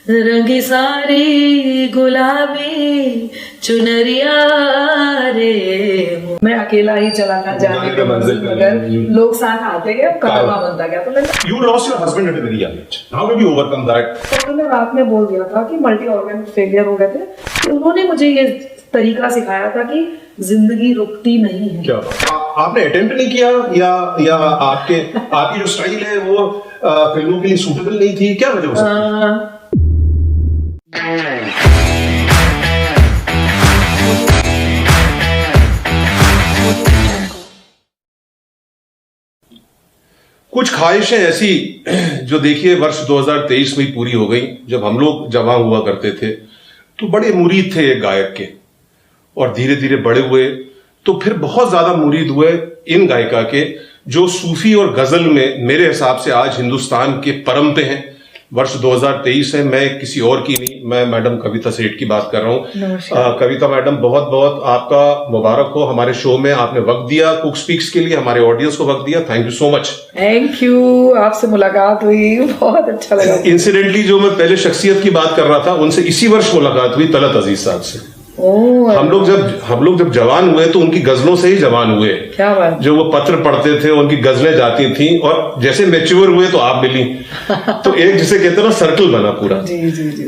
रंगी सारी गुलाबी चुनरिया रे। मैं अकेला ही चलाना जाने का मंजिल मगर लोग साथ आते गए, कारवां बनता गया। तो मैंने You lost your husband at a very young age. How did you overcome that? तो मैंने रात में बोल दिया था कि मल्टी ऑर्गन फेलियर हो गए थे। तो उन्होंने मुझे ये तरीका सिखाया था कि जिंदगी रुकती नहीं है। क्या आपने अटेम्प्ट नहीं किया या आपकी जो स्टाइल है वो फिल्मों के लिए सूटेबल नहीं थी? क्या वजह हो सकती है? कुछ ख्वाहिशें ऐसी जो देखिए वर्ष 2023 में पूरी हो गई। जब हम लोग जवान हुआ करते थे तो बड़े मुरीद थे एक गायक के, और धीरे धीरे बड़े हुए तो फिर बहुत ज्यादा मुरीद हुए इन गायिका के जो सूफी और गजल में मेरे हिसाब से आज हिंदुस्तान के परम पे हैं। वर्ष 2023 है, मैं किसी और की नहीं, मैं मैडम कविता सेठ की बात कर रहा हूँ। कविता मैडम, बहुत बहुत आपका मुबारक हो हमारे शो में। आपने वक्त दिया कुक स्पीक्स के लिए, हमारे ऑडियंस को वक्त दिया। Thank you so much. Thank you, आपसे मुलाकात हुई, बहुत अच्छा लगा। इंसिडेंटली जो मैं पहले शख्सियत की बात कर रहा था उनसे इसी वर्ष मुलाकात हुई, तलत अजीज साहब से। हम लोग जब जवान हुए तो उनकी गजलों से ही जवान हुए। क्या बात। जो वो पत्र पढ़ते थे, उनकी गजलें जाती थी, और जैसे मैच्योर हुए तो आप मिली, तो एक जिसे कहते हैं ना सर्कल बना पूरा। जी जी जी।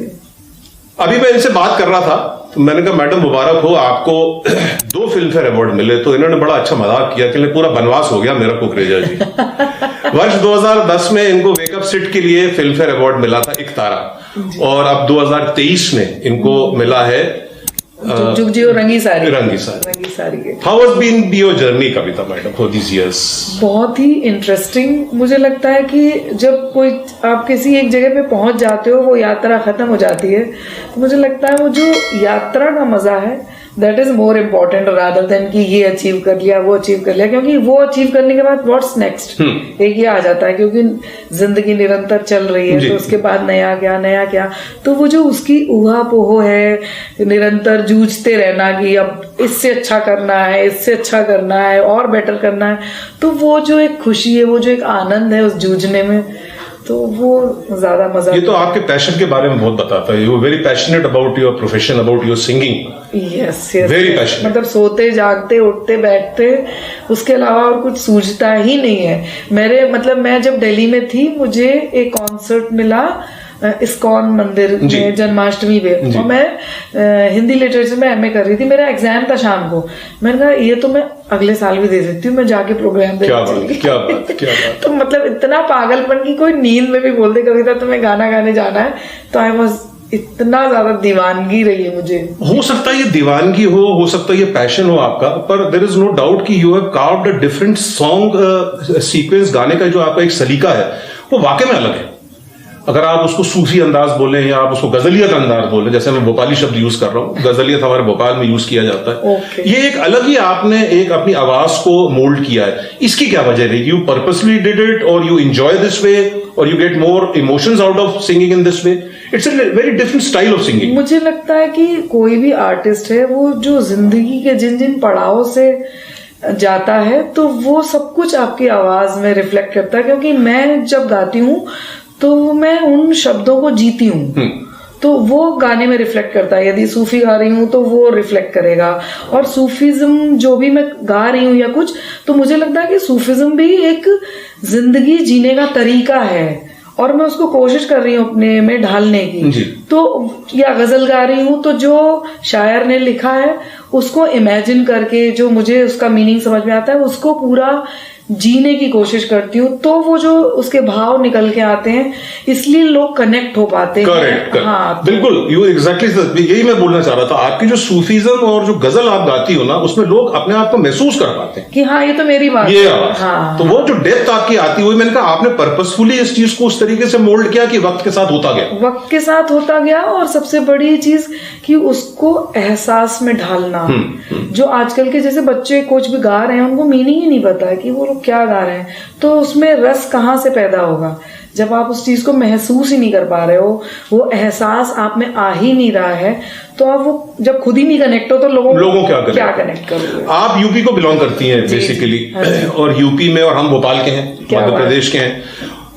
अभी मैं इनसे बात कर रहा था तो मैंने कहा मैडम मुबारक हो, आपको 2 फिल्म फेयर अवार्ड मिले। तो इन्होंने बड़ा अच्छा मजाक किया कि पूरा बनवास हो गया मेरा कुकरेजा जी। वर्ष 2010 में इनको वेकअप सिट के लिए फिल्म फेयर अवार्ड मिला था इकतारा, और अब 2023 में इनको मिला है जुग जियो रंगी सारी। How has been your journey, Kavita madam, for these years? बहुत ही इंटरेस्टिंग। मुझे लगता है कि जब कोई आप किसी एक जगह पे पहुंच जाते हो, वो यात्रा खत्म हो जाती है, तो मुझे लगता है वो जो यात्रा का मजा है that is more important rather than कि ये अचीव कर लिया वो अचीव कर लिया। क्योंकि वो अचीव करने के बाद व्हाट्स नेक्स्ट एक ये आ जाता है, क्योंकि जिंदगी निरंतर चल रही है। तो उसके बाद नया क्या, तो वो जो उसकी ऊहा-पोह है, निरंतर जूझते रहना कि अब इससे अच्छा करना है और बेटर करना है, तो वो जो एक खुशी है, वो जो एक आनंद है उस जूझने में, तो वो ज्यादा मजा। ये तो आपके पैशन के बारे में बहुत बताता है। You are very passionate about your profession, about your singing. Yes very passionate. मतलब सोते जागते उठते बैठते उसके अलावा और कुछ सूझता ही नहीं है। मैं जब दिल्ली में थी, मुझे एक कॉन्सर्ट मिला इस्कॉन मंदिर में जन्माष्टमी पे, और मैं हिंदी लिटरेचर में एमए कर रही थी। मेरा एग्जाम था शाम को। मैंने कहा ये तो मैं अगले साल भी दे सकती हूँ, मैं जाके प्रोग्राम दे। क्या बात। तो मतलब इतना पागलपन की कोई नींद में भी बोल दे कविता तुम्हें गाना गाने जाना है, तो आई वॉज इतना ज्यादा दीवानगी रही है मुझे। हो सकता है ये दीवानगी हो सकता है ये पैशन हो आपका, पर देयर इज नो डाउट कि you have carved a different song sequence. गाने का जो आपका एक सलीका है वो वाकई में अलग है। अगर आप उसको सूफी अंदाज बोलें या आप उसको गजलियत अंदाज बोलें, जैसे मैं भोपाली शब्द यूज कर रहा हूँ, गजलियत हमारे भोपाल में यूज किया जाता है। ये एक अलग ही आपने एक अपनी आवाज को मोल्ड किया है। इसकी क्या वजह रही? यू पर्पसली डिड इट और यू एंजॉय दिस वे और you get more emotions out of singing in this way? It's a very different style of singing. मुझे लगता है कि कोई भी आर्टिस्ट है, वो जो जिंदगी के जिन जिन पड़ावों से जाता है, तो वो सब कुछ आपकी आवाज में रिफ्लेक्ट करता है। क्योंकि मैं जब गाती हूँ तो मैं उन शब्दों को जीती हूँ, तो वो गाने में रिफ्लेक्ट करता है। यदि सूफी गा रही हूँ तो वो रिफ्लेक्ट करेगा, और सूफीज्म जो भी मैं गा रही हूँ या कुछ, तो मुझे लगता है कि सूफीज्म भी एक जिंदगी जीने का तरीका है, और मैं उसको कोशिश कर रही हूँ अपने में ढालने की। तो या गजल गा रही हूँ तो जो शायर ने लिखा है उसको इमेजिन करके, जो मुझे उसका मीनिंग समझ में आता है, उसको पूरा जीने की कोशिश करती हूँ, तो वो जो उसके भाव निकल के आते हैं, इसलिए लोग कनेक्ट हो पाते हैं। करेक्ट। हाँ, बिल्कुल। यू एग्जैक्टली यही मैं बोलना चाह रहा था। आपकी जो सूफीज्म और जो गजल आप गाती हो ना, उसमें लोग अपने आप को महसूस कर पाते हैं कि हाँ ये तो मेरी बात है। हाँ। तो वो जो डेप्थ आपकी आती है, मैंने कहा आपने पर्पसफुली इस चीज को उस तरीके से मोल्ड किया कि वक्त के साथ होता गया। और सबसे बड़ी चीज कि उसको एहसास में ढालना। जो आजकल के जैसे बच्चे कुछ भी गा रहे हैं, उनको मीनिंग ही नहीं पता है कि वो क्या गा रहे हैं, तो उसमें रस कहाँ से पैदा होगा जब आप उस चीज को महसूस ही नहीं कर पा रहे हो, वो एहसास आप में आ ही नहीं रहा है। तो आप वो जब खुद ही नहीं कनेक्ट हो तो लोगों क्या कनेक्ट करोगे? आप यूपी को बिलोंग करती हैं बेसिकली, और यूपी में, और हम भोपाल के हैं, मध्य प्रदेश के हैं।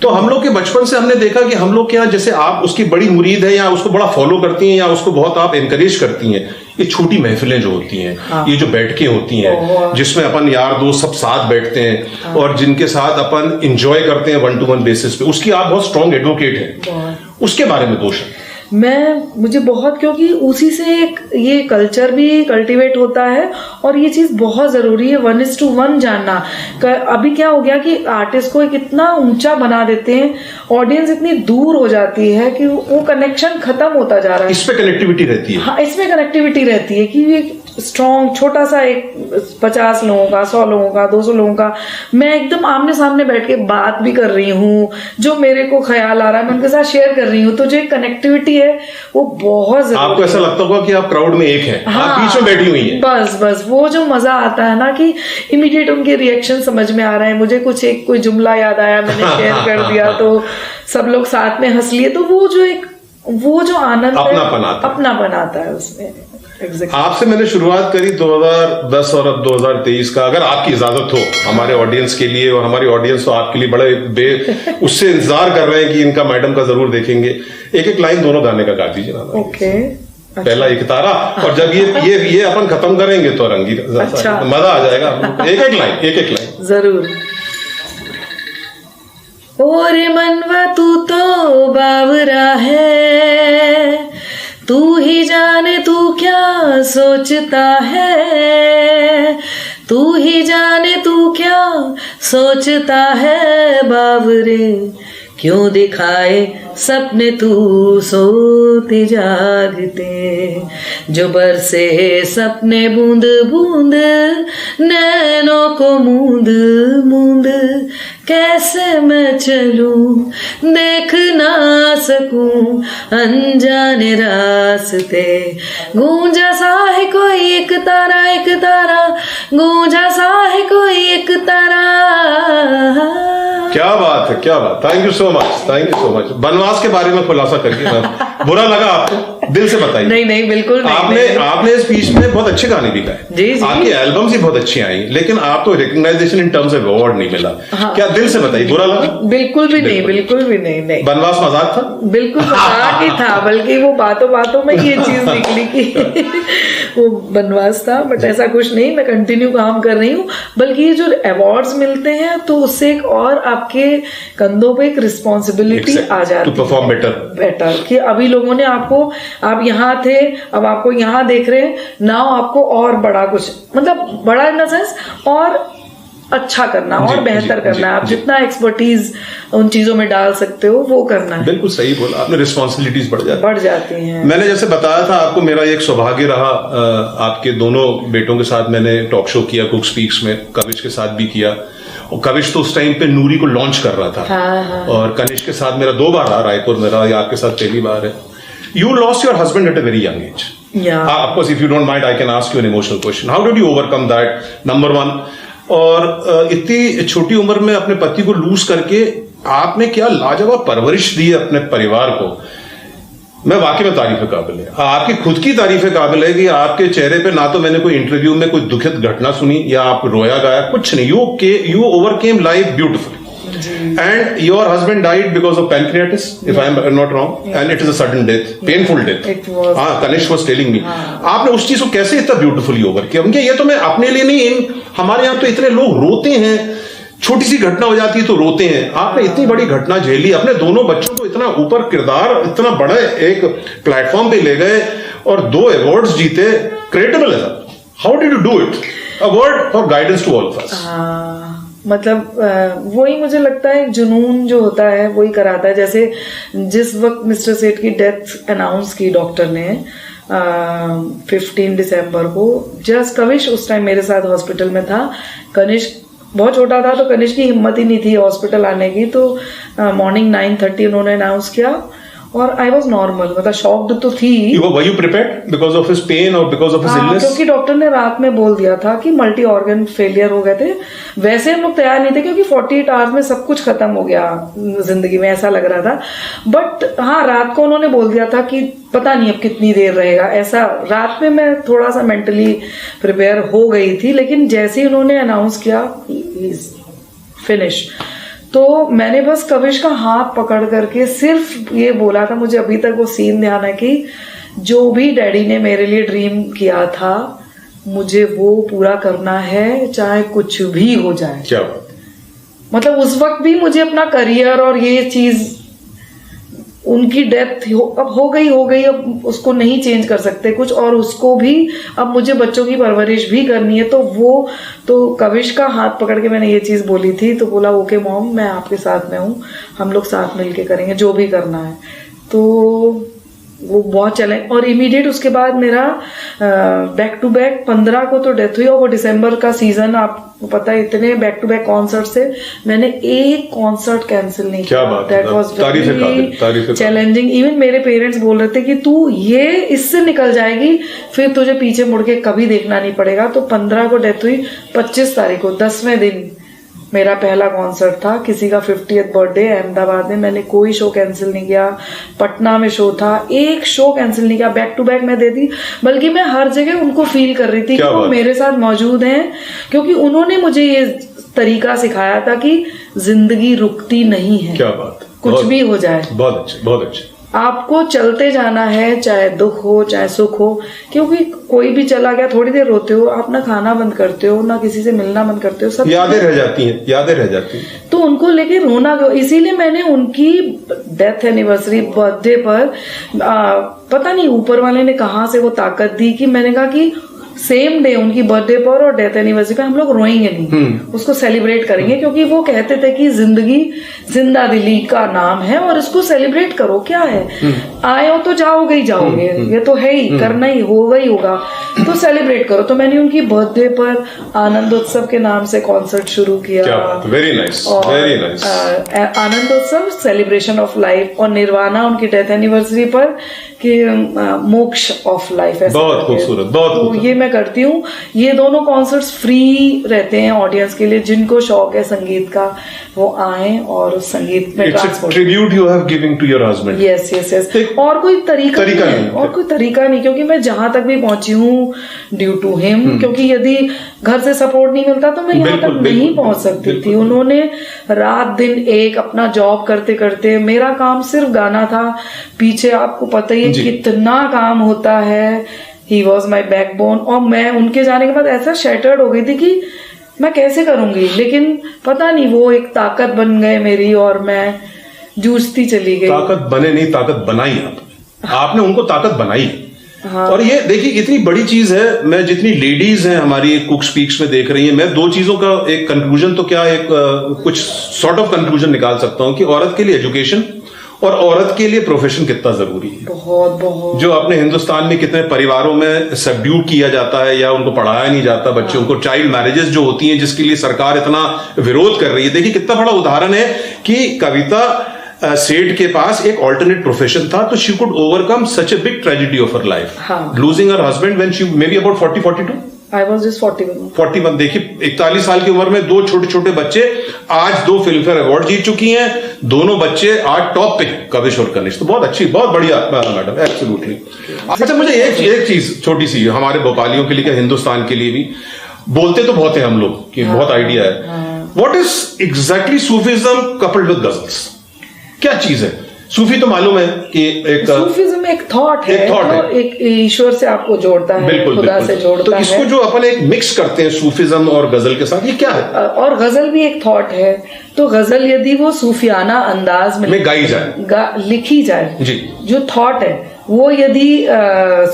तो हम लोग के बचपन से हमने देखा कि हम लोग के यहाँ जैसे आप उसकी बड़ी मुरीद है या उसको बड़ा फॉलो करती हैं या उसको बहुत आप एनकरेज करती हैं, ये छोटी महफिलें जो होती हैं, हाँ। ये जो बैठकें होती हैं जिसमें अपन यार दोस्त सब साथ बैठते हैं, हाँ। और जिनके साथ अपन इंजॉय करते हैं 1-to-1 बेसिस पे, उसकी आप बहुत स्ट्रॉन्ग एडवोकेट हैं, उसके बारे में 2 शब्द। मुझे बहुत, क्योंकि उसी से एक ये कल्चर भी कल्टीवेट होता है और ये चीज बहुत जरूरी है 1:1 जानना। अभी क्या हो गया कि आर्टिस्ट को एक इतना ऊंचा बना देते हैं, ऑडियंस इतनी दूर हो जाती है कि वो कनेक्शन खत्म होता जा रहा है। इसमें कनेक्टिविटी रहती है, हाँ, इसमें कनेक्टिविटी रहती है कि ये स्ट्रॉन्ग छोटा सा एक 50 लोगों का, 100 लोगों का, 200 लोगों का, मैं एकदम आमने सामने बैठ के बात भी कर रही हूँ, जो मेरे को ख्याल आ रहा है मैं उनके साथ शेयर कर रही हूँ, तो जो कनेक्टिविटी है वो बहुत जरूरी है। आपको ऐसा लगता होगा कि आप क्राउड में एक हैं, हाँ, आप बीच में बैठी हुई हैं। बस वो जो मजा आता है ना कि इमीडिएट उनके रिएक्शन समझ में आ रहे हैं, मुझे कुछ एक कोई जुमला याद आया, मैंने शेयर कर दिया तो सब लोग साथ में हंस लिए, तो वो जो आनंद अपनापन आता है उसमें। Exactly. आपसे मैंने शुरुआत करी 2010 और अब 2023 का, अगर आपकी इजाजत हो हमारे ऑडियंस के लिए, और हमारी ऑडियंस तो आपके लिए बड़े उससे इंतजार कर रहे हैं कि इनका मैडम का जरूर देखेंगे। एक लाइन दोनों गाने का गा दीजिए ना। ओके, पहला एक तारा, और जब ये अपन खत्म करेंगे तो रंगी, अच्छा, मजा आ जाएगा। एक लाइन जरूर। ओरे मनवा तू तो बावरा है, तू ही जाने तू क्या सोचता है, तू ही जाने तू क्या सोचता है बावरे, क्यों दिखाए सपने तू सोते जागते, जो बरसे सपने बूंद बूंद नैनों को मूंद मूंद, कैसे मैं चलूं देख ना सकूं अनजाने रास्ते, गूंजा सा है कोई एक तारा गूंजा सा है कोई एक तारा। क्या बात है, क्या बात। Thank you so much. बनवास के बारे में खुलासा करके बुरा लगा आपको? दिल से बताइए। नहीं बिल्कुल नहीं। आपने इस बीच में बहुत अच्छे गाने भी गाए, जी। आपकी एल्बम्स ही बहुत अच्छी आई, लेकिन आपको recognisation in terms of award नहीं मिला। हाँ। क्या दिल से बताइए, बुरा लगा? बिल्कुल भी नहीं। बनवास मजाक था? बिल्कुल मजाक ही था, बल्कि वो बातों में ये चीज निकली कि वो बनवास था, बट ऐसा कुछ नहीं। मैं कंटिन्यू काम कर रही हूँ, बल्कि ये जो अवार्ड्स मिलते हैं तो उससे एक और आपके कंधों पे एक रिस्पॉन्सिबिलिटी आ जाती है, टू परफॉर्म बेटर, कि अभी लोगों ने आप यहाँ थे, अब आपको यहाँ देख रहे हैं, नाउ आपको और बड़ा कुछ, मतलब बड़ा इन द सेंस और अच्छा करना और बेहतर करना है। आप जितना एक्सपर्टीज उन चीजों में डाल सकते हो वो करना है। बिल्कुल सही बोला आपने, रिस्पॉन्सिबिलिटीज बढ़ जाती हैं। मैंने जैसे बताया था आपको, मेरा एक सौभाग्य रहा, आपके दोनों बेटों के साथ मैंने टॉक शो किया कुक स्पीक्स में, कविश के साथ भी किया, और कविश तो उस टाइम पे नूरी को लॉन्च कर रहा था। हाँ। और कनिष्क के साथ मेरा 2 बार रहा, रायपुर में रहा, आपके साथ पहली बार है। You lost your husband at a very young age. Yeah. Of course, if you don't mind, I can ask you an emotional question. How did you overcome that? Number 1. और इतनी छोटी उम्र में अपने पति को लूज करके आपने क्या लाजवाब परवरिश दी है अपने परिवार को। मैं वाकई में तारीफ काबिल है, आपकी खुद की तारीफ काबिल है कि आपके चेहरे पे ना तो मैंने कोई इंटरव्यू में कोई दुखद घटना सुनी या आप रोया गाया, कुछ नहीं। You overcame life beautifully. And your husband died because of pancreatitis, if I am not wrong, and it is a sudden death, painful death. It was. Kanish was telling me. आपने उस चीज को कैसे इतना ब्यूटीफुली ओवर किया? क्योंकि ये तो मैं अपने लिए नहीं, हमारे यहाँ तो इतने लोग रोते हैं, छोटी सी घटना हो जाती है तो रोते हैं। आपने इतनी बड़ी घटना झेली, अपने दोनों बच्चों को इतना ऊपर किरदार, इतना बड़ा एक प्लेटफॉर्म पे ले गए और 2 अवार्ड्स जीते। क्रेडिबल है sir. How did you do it? A word for guidance to all of us. मतलब वही मुझे लगता है, जुनून जो होता है वही कराता है। जैसे जिस वक्त मिस्टर सेठ की डेथ अनाउंस की डॉक्टर ने 15 दिसंबर को, जस्ट कनिष्क उस टाइम मेरे साथ हॉस्पिटल में था। कनिष्क बहुत छोटा था तो कनिष्क की हिम्मत ही नहीं थी हॉस्पिटल आने की, तो मॉर्निंग 9:30 उन्होंने अनाउंस किया और आई वॉज नॉर्मल, मतलब शॉक्ड तो थी। Were you prepared because of his pain or because of his illness? क्योंकि डॉक्टर ने रात में बोल दिया था कि मल्टी ऑर्गन फेलियर हो गए थे। वैसे हम लोग तैयार नहीं थे क्योंकि 48 आवर्स में सब कुछ खत्म हो गया जिंदगी में, ऐसा लग रहा था। बट हाँ, रात को उन्होंने बोल दिया था कि पता नहीं अब कितनी देर रहेगा, ऐसा। रात में मैं थोड़ा सा मेंटली प्रिपेयर हो गई थी, लेकिन जैसे ही उन्होंने अनाउंस किया फिनिश, तो मैंने बस कविश का हाथ पकड़ करके सिर्फ ये बोला था, मुझे अभी तक वो सीन ध्यान है कि जो भी डैडी ने मेरे लिए ड्रीम किया था मुझे वो पूरा करना है, चाहे कुछ भी हो जाए। क्या बात। मतलब उस वक्त भी मुझे अपना करियर और ये चीज, उनकी डेथ अब हो गई, अब उसको नहीं चेंज कर सकते कुछ, और उसको भी अब मुझे बच्चों की परवरिश भी करनी है। तो कविश का हाथ पकड़ के मैंने ये चीज बोली थी, तो बोला ओके मॉम, मैं आपके साथ में हूँ, हम लोग साथ मिलके करेंगे जो भी करना है। तो वो बहुत चले, और इमीडिएट उसके बाद मेरा बैक टू बैक 15 को तो डेथ हुई, और वो दिसंबर का सीजन, आपको पता है इतने बैक टू बैक कॉन्सर्ट से मैंने एक कॉन्सर्ट कैंसिल नहीं किया। That was very challenging. Even मेरे पेरेंट्स बोल रहे थे कि तू ये इससे निकल जाएगी, फिर तुझे पीछे मुड़ के कभी देखना नहीं पड़ेगा। तो 15 को डेथ हुई, 25 तारीख को 10वें दिन मेरा पहला कॉन्सर्ट था, किसी का 50th बर्थडे अहमदाबाद में। मैंने कोई शो कैंसिल नहीं किया, पटना में शो था, एक शो कैंसिल नहीं किया, बैक टू बैक मैं देती, बल्कि मैं हर जगह उनको फील कर रही थी कि वो मेरे साथ मौजूद हैं, क्योंकि उन्होंने मुझे ये तरीका सिखाया था कि जिंदगी रुकती नहीं है। क्या बात, कुछ भी हो जाए। बहुत अच्छे, बहुत अच्छे। आपको चलते जाना है, चाहे दुख हो चाहे सुख हो, क्योंकि कोई भी चला गया, थोड़ी देर रोते हो, आप ना खाना बंद करते हो, ना किसी से मिलना बंद करते हो, सब यादें रह जाती हैं। तो उनको लेके रोना क्यों? इसीलिए मैंने उनकी डेथ एनिवर्सरी, बर्थडे पर पता नहीं ऊपर वाले ने कहाँ से वो ताकत दी कि मैंने कहा कि सेम डे उनकी बर्थडे पर और डेथ एनिवर्सरी पे हम लोग रोएंगे नहीं, उसको सेलिब्रेट करेंगे, क्योंकि वो कहते थे कि जिंदगी जिंदा दिली का नाम है और इसको सेलिब्रेट करो। क्या है, आए हो तो जाओगे ही जाओगे, ये तो है ही, करना ही होगा, तो सेलिब्रेट करो। तो मैंने उनकी बर्थडे पर आनंदोत्सव के नाम से कॉन्सर्ट शुरू किया। Very nice, very nice. आनंदोत्सव सेलिब्रेशन ऑफ लाइफ, और निर्वाणा उनकी डेथ एनिवर्सरी पर कि मोक्ष ऑफ लाइफ। बहुत खूबसूरत, बहुत तो ये मैं करती हूँ। ये दोनों कॉन्सर्ट्स फ्री रहते हैं ऑडियंस के लिए, जिनको शौक है संगीत का वो आए और संगीत में tribute you have giving to your husband. Yes yes yes. और कोई तरीका नहीं, और कोई तरीका नहीं, क्योंकि मैं जहां तक भी पहुंची हूँ ड्यू टू हिम, क्योंकि यदि घर से सपोर्ट नहीं मिलता तो मैं यहाँ तक नहीं पहुंच सकती थी। उन्होंने रात दिन एक अपना जॉब करते करते, मेरा काम सिर्फ गाना था, पीछे आपको पता ही कितना काम होता है। ही वॉज माई बैकबोन, और मैं उनके जाने के बाद ऐसा शैटर्ड हो गई थी कि मैं कैसे करूंगी, लेकिन पता नहीं वो एक ताकत बन गए मेरी, और मैं जूझती चली गई। ताकत बने नहीं, ताकत बनाई आपने उनको ताकत बनाई। हाँ। और ये देखिए इतनी बड़ी चीज है, मैं जितनी लेडीज हैं हमारी कुक स्पीक्स में देख रही हैं, मैं दो चीजों का एक कंक्लूजन तो क्या, एक कुछ सॉर्ट ऑफ कंक्लूजन निकाल सकता हूं कि औरत के लिए एजुकेशन और औरत के लिए प्रोफेशन कितना जरूरी है। बहुत बहुत। जो अपने हिंदुस्तान में कितने परिवारों में सबड्यूट किया जाता है या उनको पढ़ाया नहीं जाता बच्चों को, चाइल्ड मैरिजेस जो होती हैं जिसके लिए सरकार इतना विरोध कर रही है। देखिए कितना बड़ा उदाहरण है कि कविता सेठ के पास एक ऑल्टरनेट प्रोफेशन था, तो she could overcome such a big tragedy of her life, losing her husband when she may be about 40-42। I was just 41। देखिए 41 साल की उम्र में दो छोटे छोटे बच्चे, आज 2 फिल्म फेयर अवार्ड जीत चुकी हैं, दोनों बच्चे आज टॉप पे, कविश और कनिष्क। तो बहुत अच्छी, बहुत बढ़िया मैडम, एब्सोल्युटली। अच्छा मुझे एक चीज छोटी सी, हमारे भोपालियों के लिए, हिंदुस्तान के लिए भी, बोलते तो बहुत है हम लोग कि बहुत आइडिया है, what is exactly Sufism coupled with ghazals? क्या चीज है? सूफी तो मालूम है कि एक सूफीज्म एक थॉट है, एक ईश्वर से आपको जोड़ता है, बिल्कुल, खुदा से जोड़ता है। तो इसको जो अपन एक मिक्स करते हैं सूफीज्म और गजल के साथ, ये क्या है? और गजल भी एक थॉट है। तो गजल यदि वो सूफियाना अंदाज में गाई जाए, लिखी जाए जी, जो थॉट है वो यदि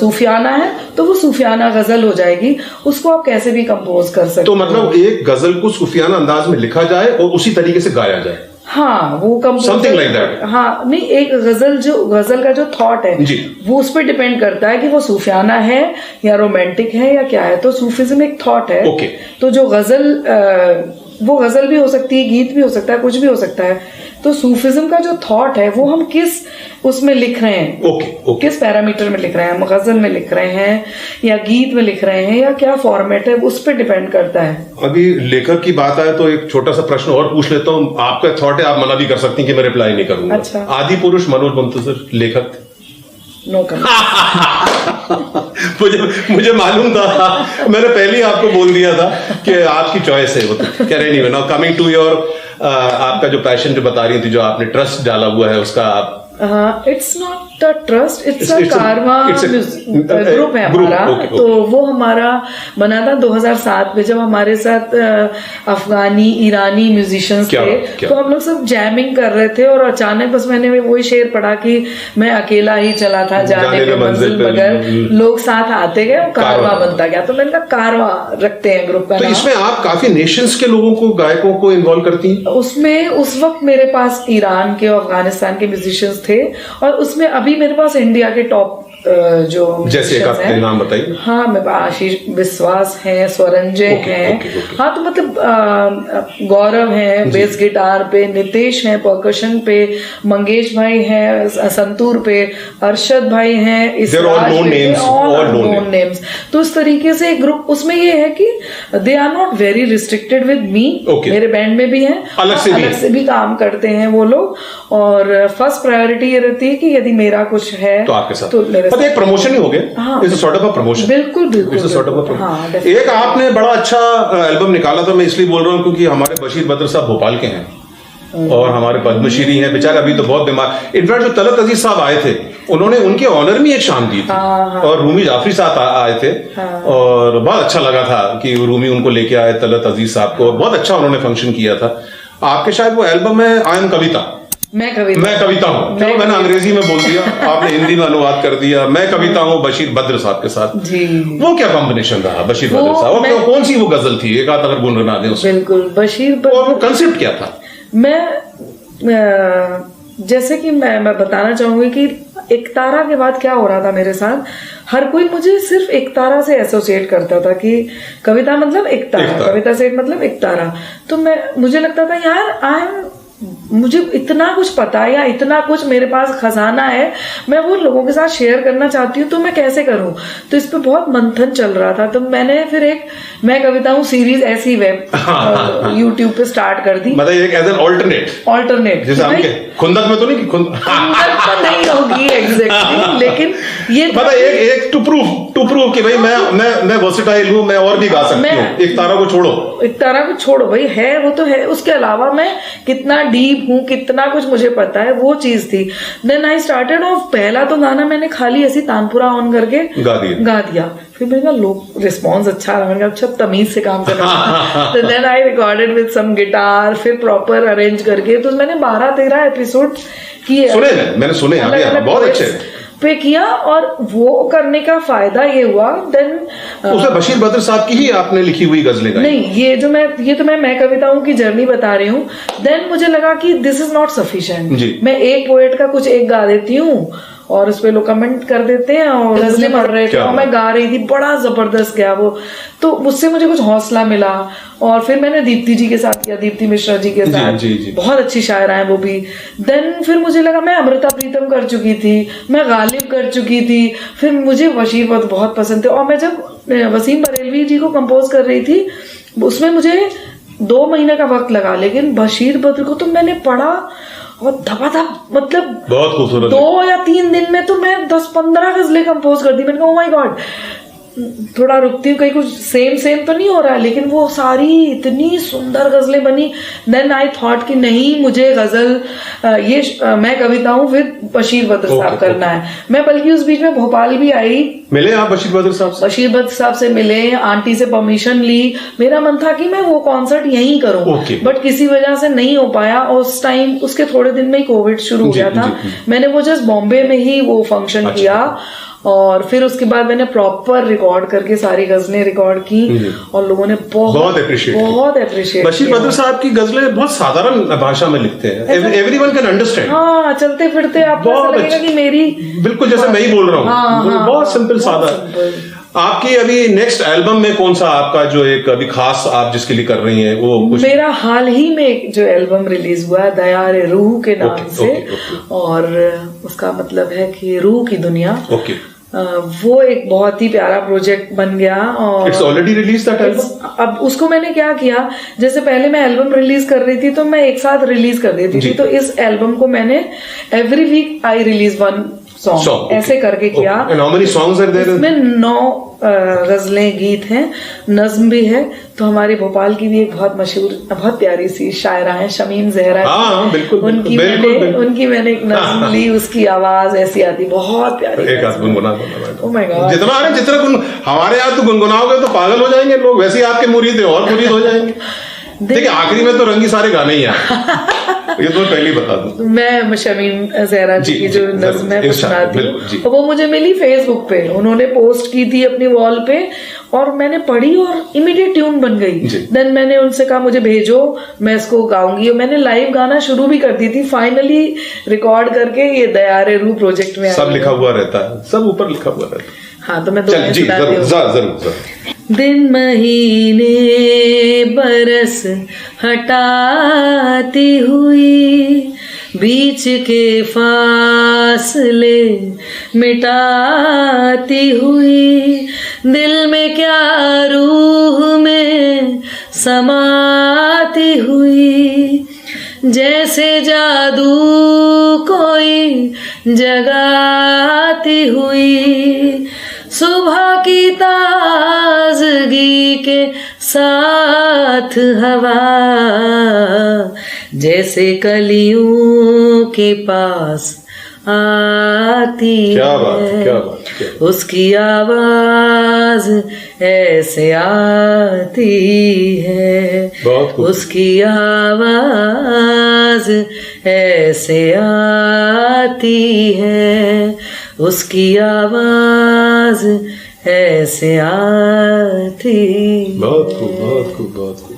सूफियाना है तो वो सूफियाना गजल हो जाएगी, उसको आप कैसे भी कंपोज कर सकते। तो मतलब एक गजल को सूफियाना अंदाज में लिखा जाए और उसी तरीके से गाया जाए। हाँ, वो समथिंग लाइक दैट। हाँ, नहीं, एक गजल का जो थॉट है वो उस पर डिपेंड करता है कि वो सूफियाना है या रोमांटिक है या क्या है। तो सूफिज्म एक थॉट है। okay. तो जो गजल वो गजल भी हो सकती है, गीत भी हो सकता है, कुछ भी हो सकता है। तो सूफिज्म का जो थॉट है वो हम किस उसमें लिख रहे हैं, किस पैरामीटर में लिख रहे हैं, हम गजल में लिख रहे हैं या गीत में लिख रहे हैं या क्या फॉर्मेट है, उस पर डिपेंड करता है। अभी लेखक की बात आए तो एक छोटा सा प्रश्न और पूछ लेता हूँ, आपका थॉट है, आप मना भी कर सकती हैं कि मैं रिप्लाई नहीं करूंगा। अच्छा। आदि पुरुष मनोज मुंतशिर लेखक? No comment. मुझे मालूम था, मैंने पहले ही आपको बोल दिया था कि आपकी चॉइस है वो, तो कह रहे नहीं। नाउ कमिंग टू योर आपका जो पैशन जो बता रही थी, जो आपने ट्रस्ट डाला हुआ है उसका आप it's not a trust, it's a कारवा ग्रुप है हमारा। तो वो हमारा बना था 2007 में, जब हमारे साथ अफगानी ईरानी म्यूजिशियंस थे। तो हम लोग सब जैमिंग कर रहे थे और अचानक बस मैंने वही शेर पढ़ा कि मैं अकेला ही चला था जाने पे मंजिल मगर लोग साथ आते गए, कारवा बनता गया। तो मैंने कहा कारवा रखते हैं ग्रुप का। तो इसमें आप काफी नेशंस के लोगों को, गायकों को इन्वॉल्व करती हैं? उसमें उस वक्त मेरे पास ईरान के और अफगानिस्तान के म्यूजिशियंस थे, और उसमें अभी मेरे पास इंडिया के टॉप जो जैसे एक आपके नाम बताइए। हाँ, मेरे पास आशीष विश्वास हैं, स्वरंजय हैं। हाँ, तो मतलब गौरव हैं बेस गिटार पे, नितेश हैं परकशन पे, मंगेश भाई हैं संतूर पे, अरशद भाई हैं, नोन नेम्स। तो इस तरीके से ग्रुप, उसमें ये है कि they are not very restricted with me. मेरे बैंड में भी हैं, अलग से भी काम करते हैं वो लोग। और फर्स्ट प्रायोरिटी ये रहती है कि यदि मेरा कुछ है तो आपके साथ, तो मेरे साथ एक प्रमोशन ही हो गया। It's a sort of a promotion. बिल्कुल बिल्कुल, it's a sort of a promotion. एक आपने बड़ा अच्छा एल्बम निकाला था, मैं इसलिए बोल रहा हूँ क्योंकि हमारे बशीर बद्र साहब भोपाल के हैं और हमारे पद्मश्री हैं, बेचारे अभी तो बहुत बीमार। इनफैक्ट जो तलत अजीज साहब आए थे, उन्होंने उनके ऑनर में एक शाम दी थी। और रूमी जाफरी साहब आए थे। और बहुत अच्छा लगा था कि रूमी उनको लेके आए, तलत अजीज साहब को, बहुत अच्छा उन्होंने फंक्शन किया था। आपके शायद वो एल्बम है आई एम कविता, मैं कविता हूँ। चलो मैंने अंग्रेजी में बोल दिया, आपने हिंदी में अनुवाद कर दिया। मैं कविता हूँ बशीर बद्र साहब के साथ जी। वो क्या कॉम्बिनेशन रहा बशीर बद्र साहब, और कौन सी वो गजल थी, एक आध अगर गुनगुना दें उसमें। बिल्कुल, बशीर बद्र, और वो कंसेप्ट क्या था? जैसे कि मैं बताना चाहूंगी कि एक तारा के बाद क्या हो रहा था मेरे साथ, हर कोई मुझे सिर्फ एक तारा से एसोसिएट करता था कि कविता मतलब एक तारा, कविता सेठ मतलब एक तारा। तो मुझे लगता था यार मुझे इतना कुछ पता है या इतना कुछ मेरे पास खजाना है, मैं वो लोगों के साथ शेयर करना चाहती हूँ, तो मैं कैसे करूँ। तो इस पे बहुत मंथन चल रहा था। तो मैंने फिर एक मैं कविता हूँ सीरीज ऐसी वेब यूट्यूब पे स्टार्ट कर दी, मतलब एक एज एन ऑल्टरनेट जैसे आपके खुंदक में तो नहीं, खुंदक तो नहीं होगी एग्जैक्टली, लेकिन ये मतलब एक टू प्रूव कि भाई मैं वर्सेटाइल हूँ, मैं और भी गा सकती हूँ। एक तारा को छोड़ो भाई, है वो तो है, उसके अलावा मैं कितना डीप हूँ, कितना कुछ मुझे पता है, वो चीज थी। देन आई स्टार्टेड ऑफ, पहला तो गाना मैंने खाली ऐसी तानपुरा ऑन करके गा दिया। फिर मैंने कहा लोग रिस्पॉन्स अच्छा रहा, मैंने कहा अच्छा तमीज से काम करना। तो then I recorded with some guitar, फिर प्रॉपर अरेंज करके। तो मैंने 12-13 एपिसोड किए, मैंने सुने बहुत अच्छे पे किया। और वो करने का फायदा ये हुआ, देन उसमें बशीर बद्र साहब की ही आपने लिखी हुई गजलें गाई? नहीं, ये तो मैं कविताओं की जर्नी बता रही हूँ। देन मुझे लगा कि दिस इज नॉट सफिशिएंट, मैं एक पोएट का कुछ एक गा देती हूँ और उस पे लोग कमेंट कर देते हैं और गजलें पढ़ रहे थे और मैं गा रही थी, बड़ा जबरदस्त गया वो। तो उससे मुझे कुछ हौसला मिला। और फिर मैंने दीप्ति जी के साथ किया, दीप्ति मिश्रा जी के साथ, जी। बहुत अच्छी शायरा है वो भी। देन फिर मुझे लगा, मैं अमृता प्रीतम कर चुकी थी, मैं गालिब कर चुकी थी, फिर मुझे बशीर बद्र बहुत पसंद थे। और मैं जब वसीम बरेलवी जी को कंपोज कर रही थी, उसमें मुझे 2 महीने का वक्त लगा, लेकिन बशीर बद्र को तो मैंने पढ़ा और धपाधप, मतलब बहुत खूबसूरत, 2 या 3 दिन में तो मैं 10-15 गजलें कंपोज कर दी। मैंने कहा ओ माय गॉड, थोड़ा रुकती हूँ, कहीं कुछ सेम तो नहीं हो रहा है, लेकिन वो सारी इतनी सुंदर गजलें बनी। देन आई थॉट कि नहीं, मुझे गजल मैं कविता हूँ फिर बशीर बद्र साहब करना है। मैं बल्कि उस बीच में भोपाल भी आई, मिले आप बशीर बद्र साहब से? बशीर बद्र साहब से मिले, आंटी से परमिशन ली। मेरा मन था कि मैं वो कॉन्सर्ट यहीं करूं, बट किसी वजह से नहीं हो पाया। और उस टाइम, उसके थोड़े दिन में ही कोविड शुरू हो गया था। मैंने वो जस्ट बॉम्बे में ही वो फंक्शन किया और फिर उसके बाद मैंने प्रॉपर रिकॉर्ड करके सारी गजलें रिकॉर्ड की और लोगों ने बहुत अप्रिशिएट। बशीर बद्र साहब की गजलें बहुत साधारण भाषा में लिखते हैं, एवरीवन कैन अंडरस्टैंड। हाँ, चलते फिरते आपको ऐसा लगेगा कि मेरी बिल्कुल जैसे मैं ही बोल रहा हूँ, बहुत सिंपल सादा। आपकी अभी नेक्स्ट एल्बम में कौन सा आपका जो एक अभी खास आप जिसके लिए कर रही हैं वो कुछ? मेरा हाल ही में एक जो एल्बम रिलीज हुआ है दया रे रूह के नाम से। और उसका मतलब है कि रूह की दुनिया। वो एक बहुत ही प्यारा प्रोजेक्ट बन गया और it's already release that album. अब उसको मैंने क्या किया, जैसे पहले मैं एल्बम रिलीज कर रही थी तो मैं एक साथ रिलीज कर देती थी, तो इस एल्बम को मैंने every week I release 1 song ऐसे करके किया। इसमें 9 गजलें गीत हैं, नज्म भी है। तो हमारी भोपाल की भी एक बहुत मशहूर बहुत प्यारी सी शायरा है शमीम जहरा, उनकी मैंने एक नज्म ली, उसकी आवाज ऐसी आती, बहुत प्यारी। एक आध गुनगुना दो। ओह माय गॉड, जितना हमारे यहाँ तो गुनगुनाओगे तो पागल हो जाएंगे लोग, वैसे ही आपके मुरीद है और मुरीद हो जाएंगे। देखिए आखिरी में तो रंगी सारे गाने ही आए, ये तो पहले ही बता दूं। मैं शमीम जहरा जी की जो नज़्म है सुनाती हूँ, वो मुझे मिली फेसबुक पे, उन्होंने पोस्ट की थी अपनी वॉल पे और मैंने पढ़ी और इमीडिएट ट्यून बन गई। देन मैंने उनसे कहा मुझे भेजो, मैं इसको गाऊंगी, और मैंने लाइव गाना शुरू भी कर दी थी। फाइनली रिकॉर्ड करके ये दयारे रूह प्रोजेक्ट में सब लिखा हुआ रहता है, सब ऊपर लिखा हुआ रहता है। हाँ तो मैं तो जरूर। दिन महीने बरस हटाती हुई, बीच के फासले मिटाती हुई, दिल में क्या रूह में समाती हुई, जैसे जादू कोई जगाती हुई, सुबह की ताजगी के साथ हवा जैसे कलियों के पास आती है, उसकी आवाज ऐसे आती है, उसकी आवाज ऐसे आती है, उसकी आवाज ऐसे आती। बहुत खूब, बहुत खूब, बहुत खूब।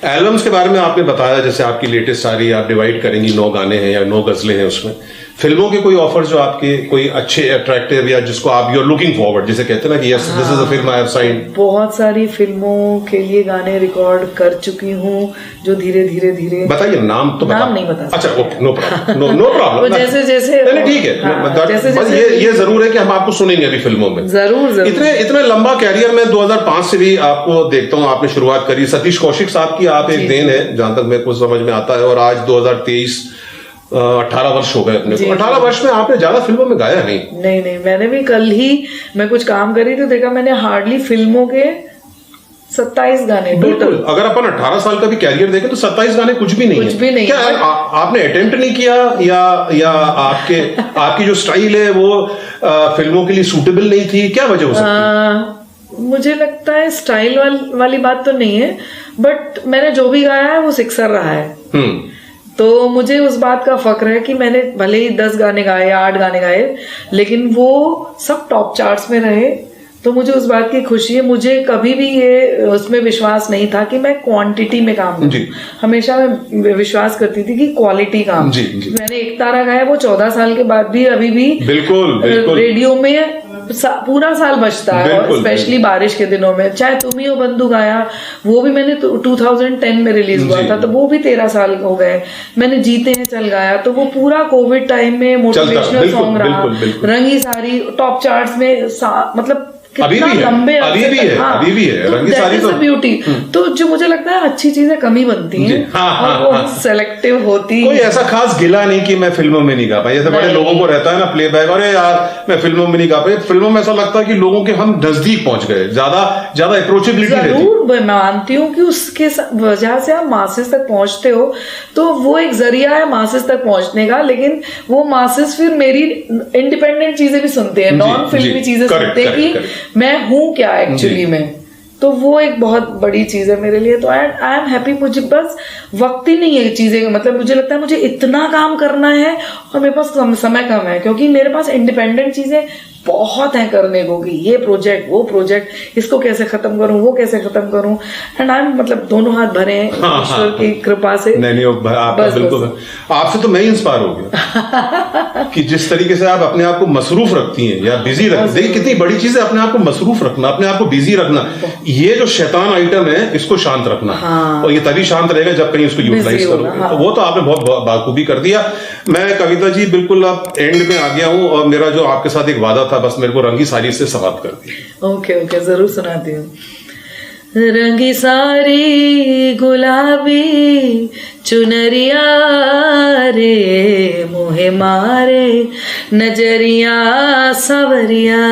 एल्बम्स के बारे में आपने बताया, जैसे आपकी लेटेस्ट सारी आप डिवाइड करेंगी, 9 गाने हैं या 9 गजलें हैं उसमें। फिल्मों के कोई ऑफर जो आपके कोई अच्छे अट्रैक्टिव या जिसको आप यू आर लुकिंग फॉरवर्ड, जिसे कहते हैं ना कि yes this is a film I have signed? बहुत सारी फिल्मों के लिए गाने रिकॉर्ड कर चुकी हूँ, जो धीरे धीरे बताइए नाम तो नाम नहीं बता। अच्छा okay, no problem, no problem. जैसे ठीक है, ये जरूर है कि हम आपको सुनेंगे अभी फिल्मों में, जरूर। इतने लंबा कैरियर में 2005 से भी आपको देखता हूँ, आपने शुरुआत करी सतीश कौशिक साहब की, आप एक देन है जहां तक मेरे को समझ में आता है। और आज 2023 18 वर्ष हो गए अपने को। 18 वर्ष में आपने ज्यादा फिल्मों में गाया नहीं? मैंने भी कल ही मैं कुछ काम करी तो देखा मैंने हार्डली फिल्मों के 27 गाने। बिल्कुल, अगर अपन 18 साल का भी कैरियर देखें तो 27 गाने कुछ भी नहीं। क्या आपने अटेम्प्ट नहीं किया या आपकी जो स्टाइल है वो फिल्मों के लिए सूटेबल नहीं थी? क्या वजह हो सकती है? मुझे लगता है स्टाइल वाली बात तो नहीं है, बट मैंने जो भी गाया है वो सिक्सर रहा है। तो मुझे उस बात का फक्र है कि मैंने भले ही 10 गाने गाए या 8 गाने गाए, लेकिन वो सब टॉप चार्ट्स में रहे। तो मुझे उस बात की खुशी है। मुझे कभी भी ये उसमें विश्वास नहीं था कि मैं क्वांटिटी में काम करूं। हमेशा मैं विश्वास करती थी कि क्वालिटी काम। मैंने एक तारा गाया, वो 14 साल के बाद भी अभी भी बिल्कुल रेडियो में पूरा साल बजता है, और स्पेशली बारिश के दिनों में। चाहे तुम ही हो बंधु गाया, वो भी मैंने 2010 में रिलीज हुआ था, तो वो भी 13 साल हो गए। मैंने जीते हैं चल गाया, तो वो पूरा कोविड टाइम में मोटिवेशनल सॉन्ग रहा। रंगी सारी टॉप चार्ट्स में, मतलब अभी भी है रंगी सारी तो ब्यूटी। तो जो मुझे लगता है अच्छी चीजें कमी बनती हैं और वो सेलेक्टिव होती। कोई ऐसा खास गिला नहीं कि मैं फिल्मों में नहीं गा पाई, जैसे बड़े लोगों को रहता है ना प्लेबैक, अरे यार मैं फिल्मों में नहीं गा पाई। फिल्मों में ऐसा लगता है कि लोगों के हम नजदीक पहुंच गए, ज्यादा अप्रोचेबिलिटी रहती है। जरूर मानती हूँ कि उसके वजह से आप मासेस तक पहुंचते हो, तो वो एक जरिया है मासेस तक पहुंचने का। लेकिन वो मासेस फिर मेरी इंडिपेंडेंट चीजें भी सुनते हैं, नॉन फिल्मी चीजें सुनते हैं कि मैं हूं क्या एक्चुअली में। तो वो एक बहुत बड़ी चीज है मेरे लिए। तो आई एम हैप्पी। मुझे बस वक्त ही नहीं है चीजें, मतलब मुझे लगता है मुझे इतना काम करना है और मेरे पास समय कम है, क्योंकि मेरे पास इंडिपेंडेंट चीजें बहुत है करने को, कि ये प्रोजेक्ट वो प्रोजेक्ट, इसको कैसे खत्म करूं वो कैसे खत्म करूं। एंड आई एम मतलब दोनों हाथ भरे हैं ईश्वर की कृपा से। नहीं बिल्कुल, आपसे तो मैं ही इंस्पायर हो गया कि जिस तरीके से आप अपने आप को मसरूफ रखती हैं या बिजी रखती हैं। देखिए कितनी बड़ी चीज है अपने आप को मसरूफ रखना, अपने आप को बिजी रखना। ये जो शैतान आइटम है इसको शांत रखना, और ये तभी शांत रहेगा जब कहीं उसको यूटिलाइज करोगे। तो वो तो आपने बहुत बाखूबी कर दिया। मैं कविता जी बिल्कुल अब एंड में आ गया हूँ, और मेरा जो आपके साथ एक वादा था, बस मेरे को रंगी सारी से समाप्त कर दी। ओके, जरूर सुनाती हूँ। रंगी सारी गुलाबी चुनरिया रे, मोहे मारे नजरिया सवरिया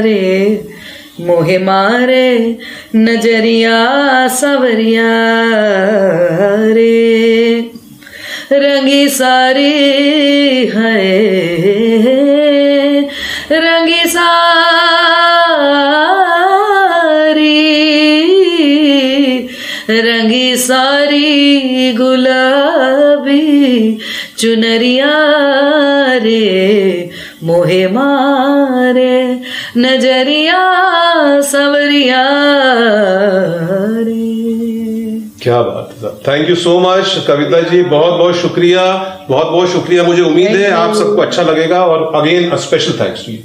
रे, मोहे मारे नजरिया सवरिया रे, रंगी सारी है रंगी रंगी सारी गुलाबी चुनरिया रे, मोहे मारे नजरिया सवरिया रे। क्या बात है, thank you so much Kavita ji, बहुत बहुत शुक्रिया, बहुत बहुत शुक्रिया। मुझे उम्मीद है आप सबको अच्छा लगेगा, और again a special thanks to you.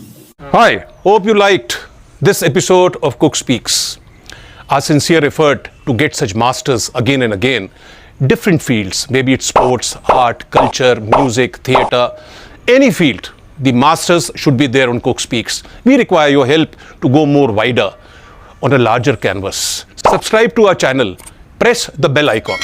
Hi, hope you liked this episode of Cook Speaks. Our sincere effort to get such masters again and again, different fields, maybe it's sports, art, culture, music, theatre, any field, the masters should be there on Cook Speaks. We require your help to go more wider on a larger canvas. Subscribe to our channel, press the bell icon.